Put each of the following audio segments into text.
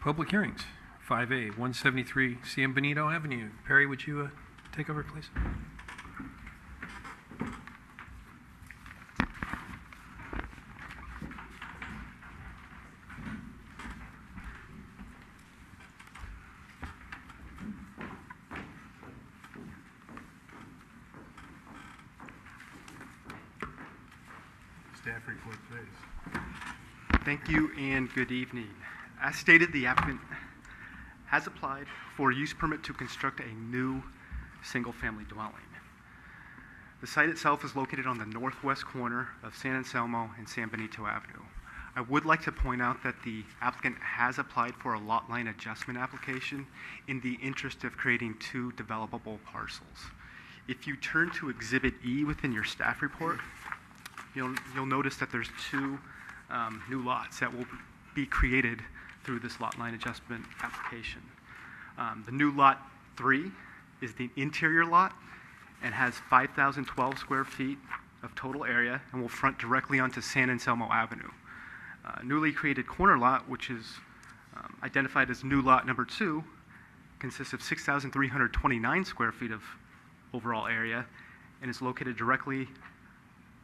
Public hearings. 5A, 173 CM Benito Avenue. Perry, would you take over, please? Staff report, please. Thank you and good evening. As stated, the applicant has applied for a use permit to construct a new single-family dwelling. The site itself is located on the northwest corner of San Anselmo and San Benito Avenue. I would like to point out that the applicant has applied for a lot line adjustment application in the interest of creating two developable parcels. If you turn to Exhibit E within your staff report, you'll notice that there's two new lots that will be created through this lot line adjustment application. The new lot 3 is the interior lot and has 5,012 square feet of total area and will front directly onto San Anselmo Avenue. Newly created corner lot, which is identified as new lot number 2, consists of 6,329 square feet of overall area and is located directly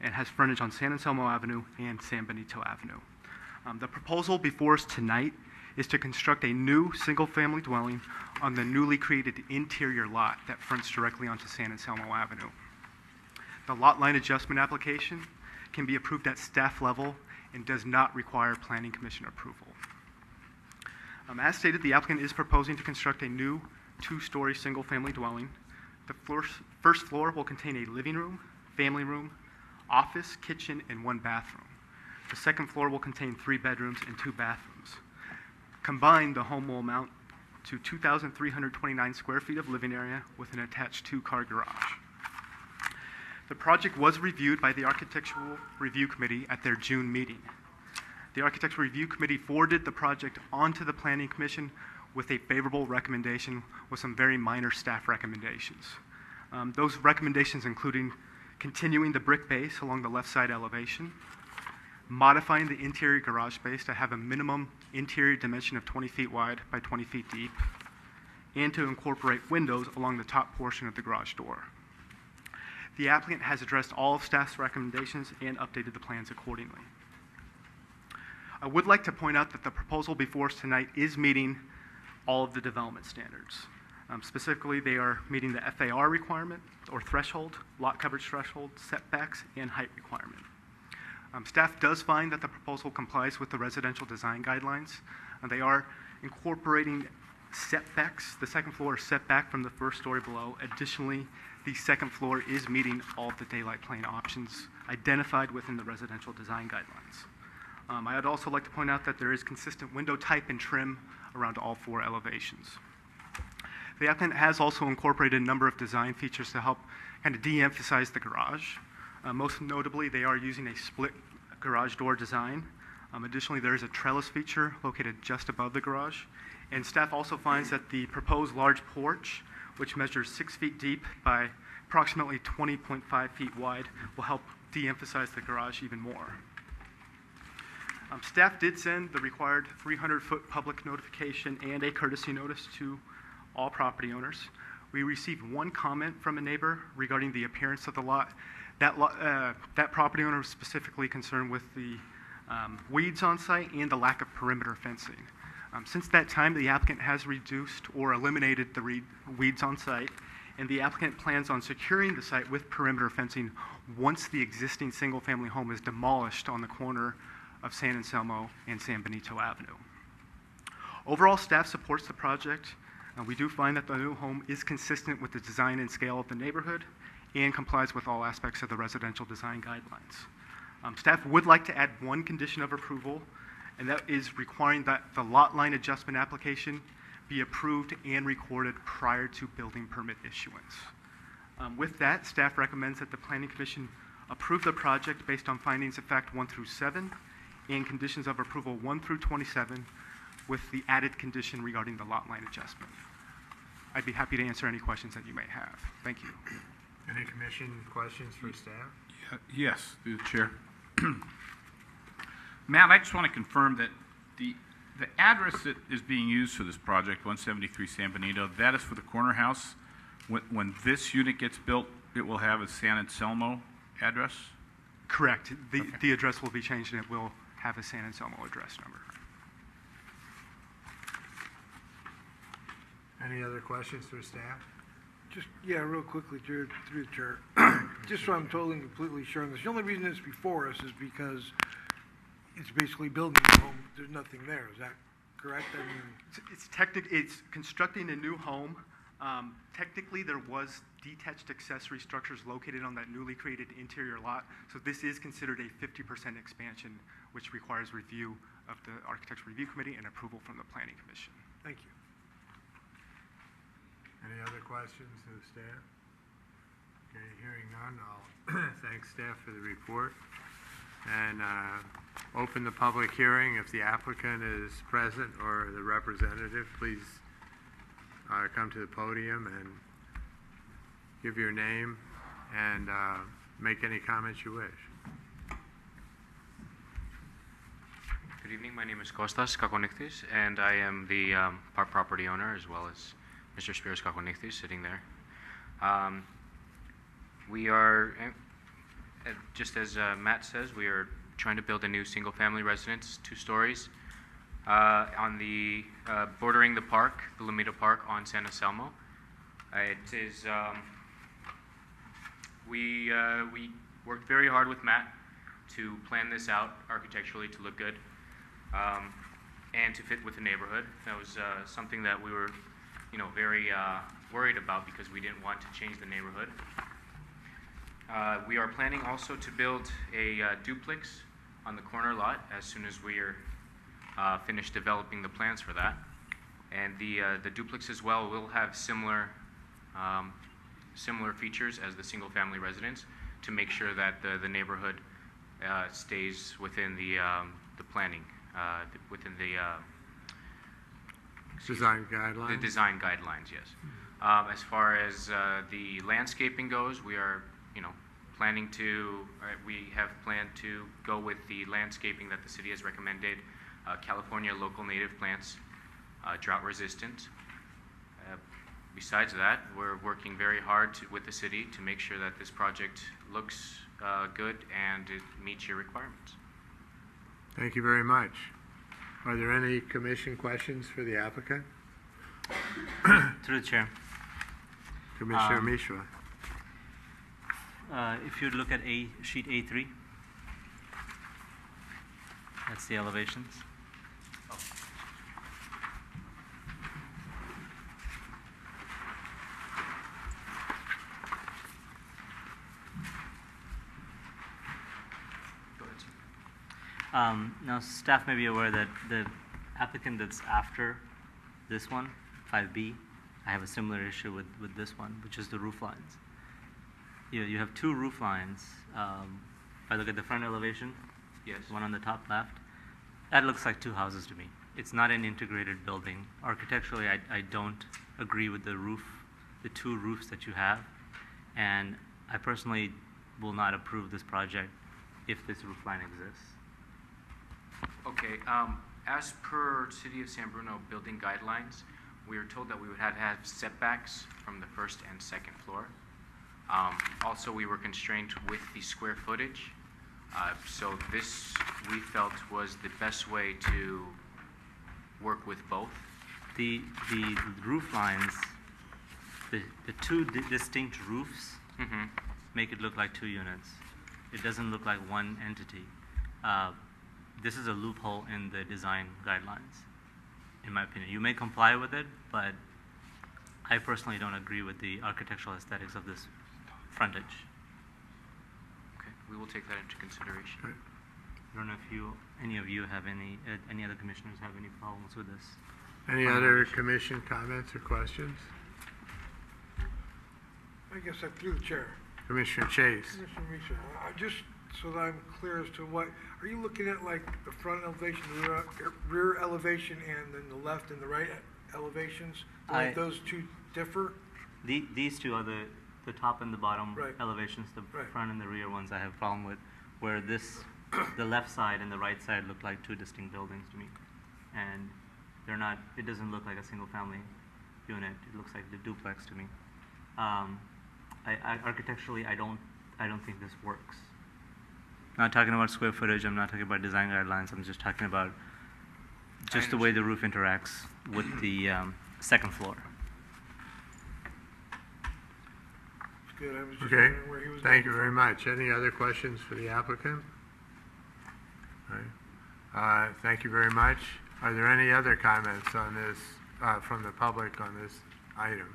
and has frontage on San Anselmo Avenue and San Benito Avenue. The proposal before us tonight is to construct a new single-family dwelling on the newly created interior lot that fronts directly onto San Anselmo Avenue. The lot line adjustment application can be approved at staff level and does not require Planning Commission approval. As stated, the applicant is proposing to construct a new two-story single-family dwelling. The first floor will contain a living room, family room, office, kitchen, and 1 bathroom. The second floor will contain 3 bedrooms and 2 bathrooms. Combined, the home will amount to 2,329 square feet of living area with an attached 2-car garage. The project was reviewed by the Architectural Review Committee at their June meeting. The Architectural Review Committee forwarded the project onto the Planning Commission with a favorable recommendation with some very minor staff recommendations. Those recommendations including continuing the brick base along the left side elevation, modifying the interior garage space to have a minimum interior dimension of 20 feet wide by 20 feet deep, and to incorporate windows along the top portion of the garage door. The applicant has addressed all of staff's recommendations and updated the plans accordingly. I would like to point out that the proposal before us tonight is meeting all of the development standards. Specifically, they are meeting the FAR requirement or threshold, lot coverage threshold, setbacks, and height requirement. Staff does find that the proposal complies with the residential design guidelines. They are incorporating setbacks. The second floor is set back from the first story below. Additionally, the second floor is meeting all of the daylight plane options identified within the residential design guidelines. I'd also like to point out that there is consistent window type and trim around all 4 elevations. The applicant has also incorporated a number of design features to help kind of de-emphasize the garage. Most notably, they are using a split garage door design. Additionally, there is a trellis feature located just above the garage. And staff also finds that the proposed large porch, which measures 6 feet deep by approximately 20.5 feet wide, will help de-emphasize the garage even more. Staff did send the required 300-foot public notification and a courtesy notice to all property owners. We received 1 comment from a neighbor regarding the appearance of the lot. That property owner was specifically concerned with the weeds on site and the lack of perimeter fencing. Since that time, the applicant has reduced or eliminated the weeds on site, and the applicant plans on securing the site with perimeter fencing once the existing single-family home is demolished on the corner of San Anselmo and San Benito Avenue. Overall, staff supports the project. We do find that the new home is consistent with the design and scale of the neighborhood and complies with all aspects of the residential design guidelines. Staff would like to add 1 condition of approval, and that is requiring that the lot line adjustment application be approved and recorded prior to building permit issuance. With that, staff recommends that the Planning Commission approve the project based on findings of fact 1 through 7 and conditions of approval 1 through 27 with the added condition regarding the lot line adjustment. I'd be happy to answer any questions that you may have. Thank you. Any commission questions for staff? Yes, through the chair. Matt, I just want to confirm that The address that is being used for this project, 173 San Benito, that is for the corner house. When this unit gets built, it will have a San Anselmo address? Correct. Okay. The address will be changed and it will have a San Anselmo address number. Any other questions for staff? Just, yeah, real quickly, through the chair. Just so I'm totally and completely sure on this, the only reason it's before us is because it's basically building a home, there's nothing there, is that correct? I mean, It's constructing a new home. Technically, there was detached accessory structures located on that newly created interior lot. So this is considered a 50% expansion, which requires review of the Architectural Review Committee and approval from the Planning Commission. thank you. Any other questions to the staff? Okay, hearing none, I'll thank staff for the report and open the public hearing. If the applicant is present or the representative, please come to the podium and give your name and make any comments you wish. Good evening. My name is Kostas Kakonyktis, and I am the property owner as well as Mr. Spiros Kakonyktis sitting there. We are, just as Matt says, we are trying to build a new single-family residence, 2 stories, on the bordering the park, the Lamito Park on San Anselmo. It is. We worked very hard with Matt to plan this out architecturally to look good and to fit with the neighborhood. That was something that we were, very worried about because we didn't want to change the neighborhood. We are planning also to build a duplex on the corner lot as soon as we are finished developing the plans for that. And the duplex as well will have similar features as the single-family residence to make sure that the neighborhood stays within the planning, within the Design guidelines? the design guidelines, yes. As far as the landscaping goes, we are, planning to, we have planned to go with the landscaping that the city has recommended, California local native plants, drought resistant. Besides that, we're working very hard with the city to make sure that this project looks good and it meets your requirements. Thank you very much. Are there any commission questions for the applicant? Through the chair. Commissioner Mishra. If you look at sheet A3, that's the elevations. Go ahead, sir. Now, staff may be aware that the applicant that's after this one, 5B, I have a similar issue with this one, which is the roof lines. You have 2 roof lines. If I look at the front elevation, Yes. the one on the top left, that looks like 2 houses to me. It's not an integrated building. Architecturally, I don't agree with the roof, the 2 roofs that you have, and I personally will not approve this project if this roof line exists. Okay, as per City of San Bruno building guidelines, we were told that we would have to have setbacks from the 1st and 2nd floor. Also, we were constrained with the square footage. So this, we felt, was the best way to work with both. The roof lines, the 2 distinct roofs Mm-hmm. make it look like 2 units. It doesn't look like one entity. This is a loophole in the design guidelines, in my opinion. You may comply with it, but I personally don't agree with the architectural aesthetics of this frontage. Okay, we will take that into consideration. I don't know if any of you have any other commissioners have any problems with this. Any other commission comments or questions? I guess I'm through the chair. Commissioner Chase. Commissioner Mishra, just so that I'm clear as to what, are you looking at like the front elevation, the rear elevation, and then the left and the right elevations? Like those 2 differ? These 2 are the top and the bottom Right. elevations. The Right. front and the rear ones I have a problem with, where the left side and the right side look like 2 distinct buildings to me. and they're not. It doesn't look like a single-family unit. It looks like the duplex to me. Architecturally, I don't think this works. I'm not talking about square footage. I'm not talking about design guidelines. I'm just talking about just the way the roof interacts with the second floor. It's good. I was just Okay, wondering where he was thank you going very from. much. Any other questions for the applicant? All right. Thank you very much. Are there any other comments on this, from the public on this item?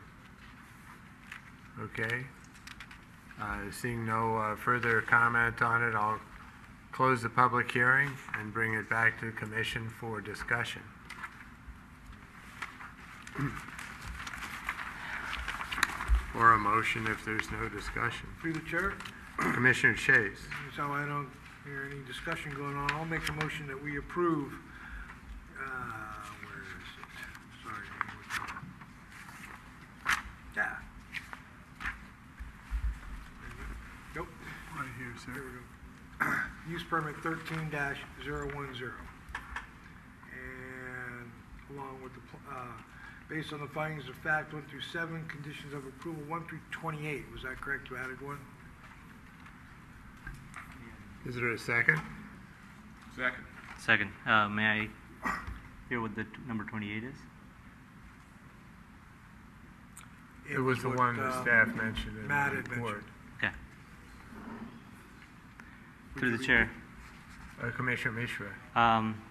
Okay. Seeing no further comment on it, I'll close the public hearing and bring it back to the commission for discussion. Or a motion if there's no discussion. Through the chair, Commissioner Chase. so I don't hear any discussion going on. I'll make a motion that we approve, where is it? Sorry. Yeah. Nope. Right here, There we go. Use permit 13-010. And along with the, based on the findings of fact 1 through 7, conditions of approval 1 through 28. Was that correct? You added one? Is there a second? Second. Second, may I hear what the number 28 is? It was the what, one the staff mentioned in Matt the had report. mentioned. Okay. Would Through you the read chair, Commissioner Mishra.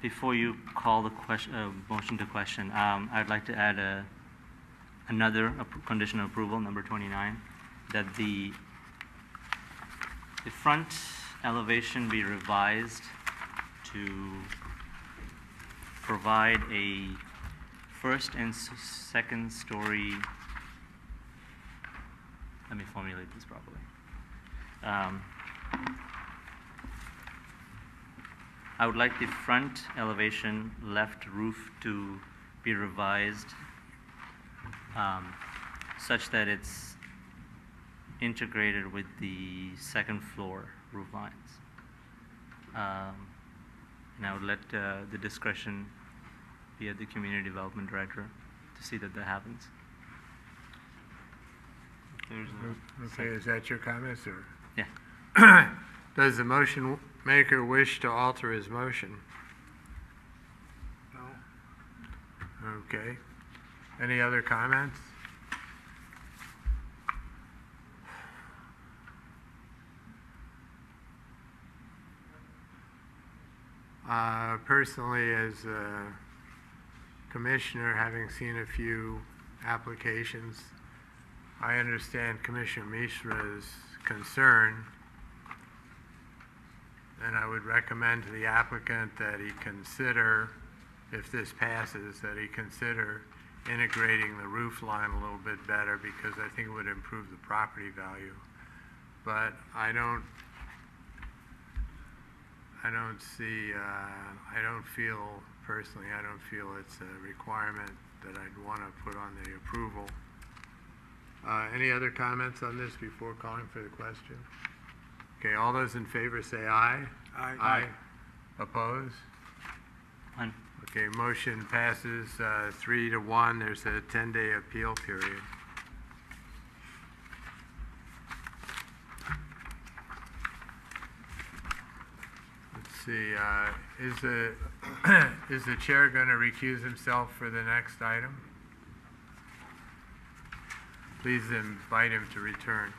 before you call the motion to question, I'd like to add another condition of approval, number 29, that the front elevation be revised to provide a first and second story. Let me formulate this properly. I would like the front elevation left roof to be revised such that it's integrated with the second floor roof lines. And I would let the discretion be at the community development director to see that that happens. There's a Okay, is that your comments, or? Yeah. Does the motion maker wish to alter his motion? No? Okay. Any other comments? Personally, as a commissioner, having seen a few applications, I understand Commissioner Mishra's concern, and I would recommend to the applicant that he consider, if this passes, that he consider integrating the roof line a little bit better, because I think it would improve the property value. But I don't feel it's a requirement that I'd want to put on the approval. Any other comments on this before calling for the question? Okay, all those in favor say aye. Aye. Aye. Oppose? One. Okay, motion passes 3-1. There's a 10-day appeal period. Let's see, is the chair going to recuse himself for the next item? Please invite him to return.